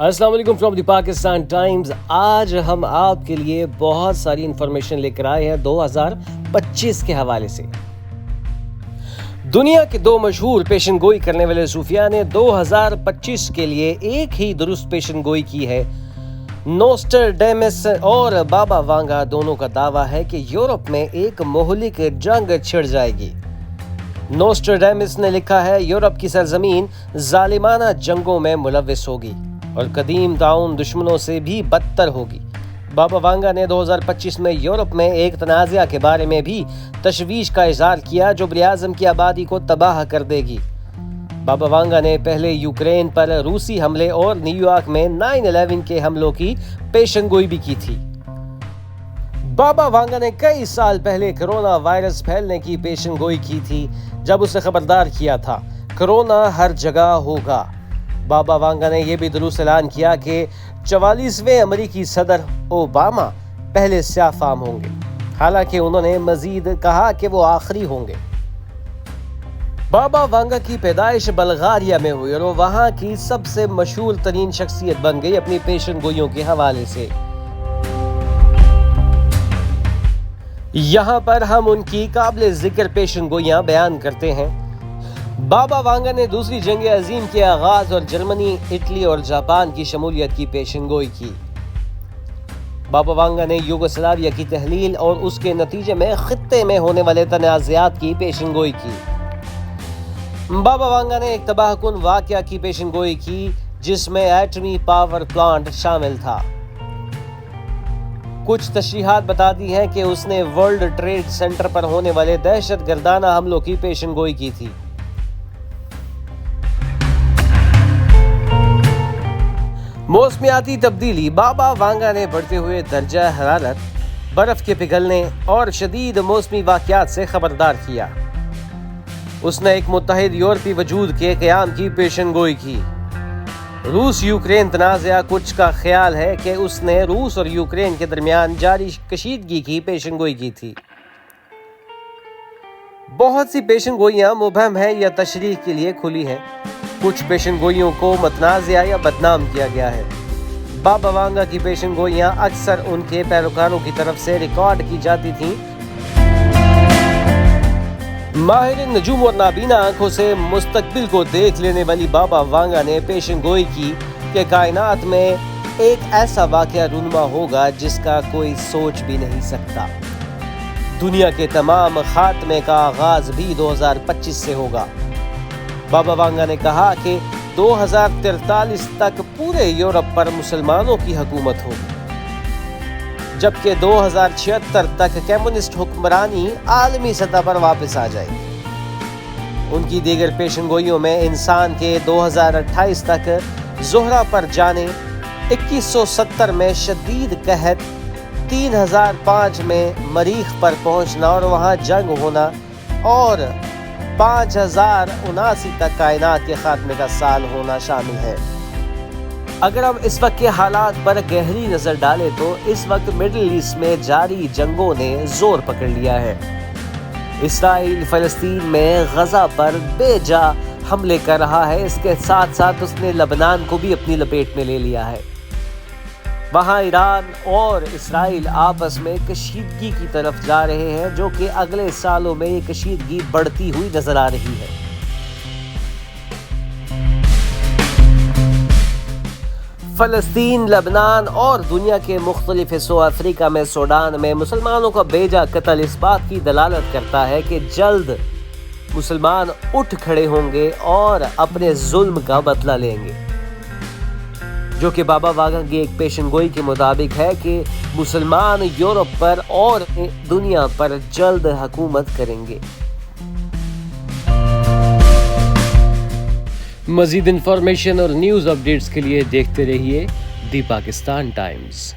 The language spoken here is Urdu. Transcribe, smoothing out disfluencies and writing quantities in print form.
السلام علیکم فرام دی پاکستان ٹائمز۔ آج ہم آپ کے لیے بہت ساری انفارمیشن لے کر آئے ہیں 2025 کے حوالے سے۔ دنیا کے دو مشہور پیشن گوئی کرنے والے صوفیاء نے 2025 کے لیے ایک ہی درست پیشن گوئی کی ہے۔ نوسٹرڈیمس اور بابا وانگا دونوں کا دعویٰ ہے کہ یورپ میں ایک مہلک جنگ چھڑ جائے گی۔ نوسٹرڈیمس نے لکھا ہے، یورپ کی سرزمین ظالمانہ جنگوں میں ملوث ہوگی اور قدیم تعاون دشمنوں سے بھی بدتر ہوگی۔ بابا وانگا نے 2025 میں یورپ میں ایک تنازع کے بارے میں بھی تشویش کا اظہار کیا جو براعظم کی آبادی کو تباہ کر دے گی۔ بابا وانگا نے پہلے یوکرین پر روسی حملے اور نیو یارک میں 9/11 کے حملوں کی پیشن گوئی بھی کی تھی۔ بابا وانگا نے کئی سال پہلے کرونا وائرس پھیلنے کی پیشن گوئی کی تھی جب اسے خبردار کیا تھا، کرونا ہر جگہ ہوگا۔ بابا وانگا نے یہ بھی درست اعلان کیا کہ 44ویں امریکی صدر اوباما پہلے سیاہ فام ہوں گے، حالانکہ انہوں نے مزید کہا کہ وہ آخری ہوں گے۔ بابا وانگا کی پیدائش بلغاریہ میں ہوئی اور وہ وہاں کی سب سے مشہور ترین شخصیت بن گئی اپنی پیشن گوئیوں کے حوالے سے۔ یہاں پر ہم ان کی قابل ذکر پیشن گوئیاں بیان کرتے ہیں۔ بابا وانگا نے دوسری جنگ عظیم کے آغاز اور جرمنی، اٹلی اور جاپان کی شمولیت کی پیشن گوئی کی۔ بابا وانگا نے یوگوسلاویہ کی تحلیل اور اس کے نتیجے میں خطے میں ہونے والے تنازعات کی پیشن گوئی کی۔ بابا وانگا نے ایک تباہ کن واقعہ کی پیشن گوئی کی جس میں ایٹمی پاور پلانٹ شامل تھا۔ کچھ تشریحات بتاتی ہیں کہ اس نے ورلڈ ٹریڈ سینٹر پر ہونے والے دہشت گردانہ حملوں کی پیشن گوئی کی تھی۔ موسمیاتی تبدیلی۔ بابا وانگا نے بڑھتے ہوئے درجہ حرارت، برف کے پگھلنے اور شدید موسمی واقعات سے خبردار کیا۔ اس نے ایک متحد یورپی وجود کے قیام کی پیشن گوئی کی۔ روس یوکرین تنازع۔ کچھ کا خیال ہے کہ اس نے روس اور یوکرین کے درمیان جاری کشیدگی کی پیشن گوئی کی تھی۔ بہت سی پیشن گوئیاں مبہم ہیں یا تشریح کے لیے کھلی ہیں۔ کچھ پیشن گوئیوں کو متنازع یا بدنام کیا گیا ہے۔ بابا وانگا کی پیشن گوئیاں اکثر ان کے پیروکاروں کی طرف سے ریکارڈ کی جاتی تھیں۔ ماہر نجوم اور نابینا آنکھوں سے مستقبل کو دیکھ لینے والی بابا وانگا نے پیشن گوئی کی کہ کائنات میں ایک ایسا واقعہ رونما ہوگا جس کا کوئی سوچ بھی نہیں سکتا۔ دنیا کے تمام خاتمے کا آغاز بھی 2025 سے ہوگا۔ بابا وانگا نے کہا کہ 2043 تک پورے یورپ پر مسلمانوں کی حکومت ہوگی، جبکہ 2076 تک کمیونسٹ حکمرانی عالمی سطح پر واپس آ جائے گی۔ ان کی دیگر پیشن گوئیوں میں انسان کے 2028 تک زہرہ پر جانے، 2170 میں شدید قحط، 3005 میں مریخ پر پہنچنا اور وہاں جنگ ہونا، اور 5079 تک کائنات کے خاتمے کا سال ہونا شامل ہے۔ اگر ہم اس وقت کے حالات پر گہری نظر ڈالیں تو اس وقت مڈل ایسٹ میں جاری جنگوں نے زور پکڑ لیا ہے۔ اسرائیل فلسطین میں غزہ پر بے جا حملے کر رہا ہے، اس کے ساتھ ساتھ اس نے لبنان کو بھی اپنی لپیٹ میں لے لیا ہے۔ وہاں ایران اور اسرائیل آپس میں کشیدگی کی طرف جا رہے ہیں، جو کہ اگلے سالوں میں یہ کشیدگی بڑھتی ہوئی نظر آ رہی ہے۔ فلسطین، لبنان اور دنیا کے مختلف حصوں، افریقہ میں سوڈان میں مسلمانوں کا بیجا قتل اس بات کی دلالت کرتا ہے کہ جلد مسلمان اٹھ کھڑے ہوں گے اور اپنے ظلم کا بدلہ لیں گے، جو کہ بابا وانگا کی ایک پیشن گوئی کے مطابق ہے کہ مسلمان یورپ پر اور دنیا پر جلد حکومت کریں گے۔ مزید انفارمیشن اور نیوز اپڈیٹس کے لیے دیکھتے رہیے دی پاکستان ٹائمز۔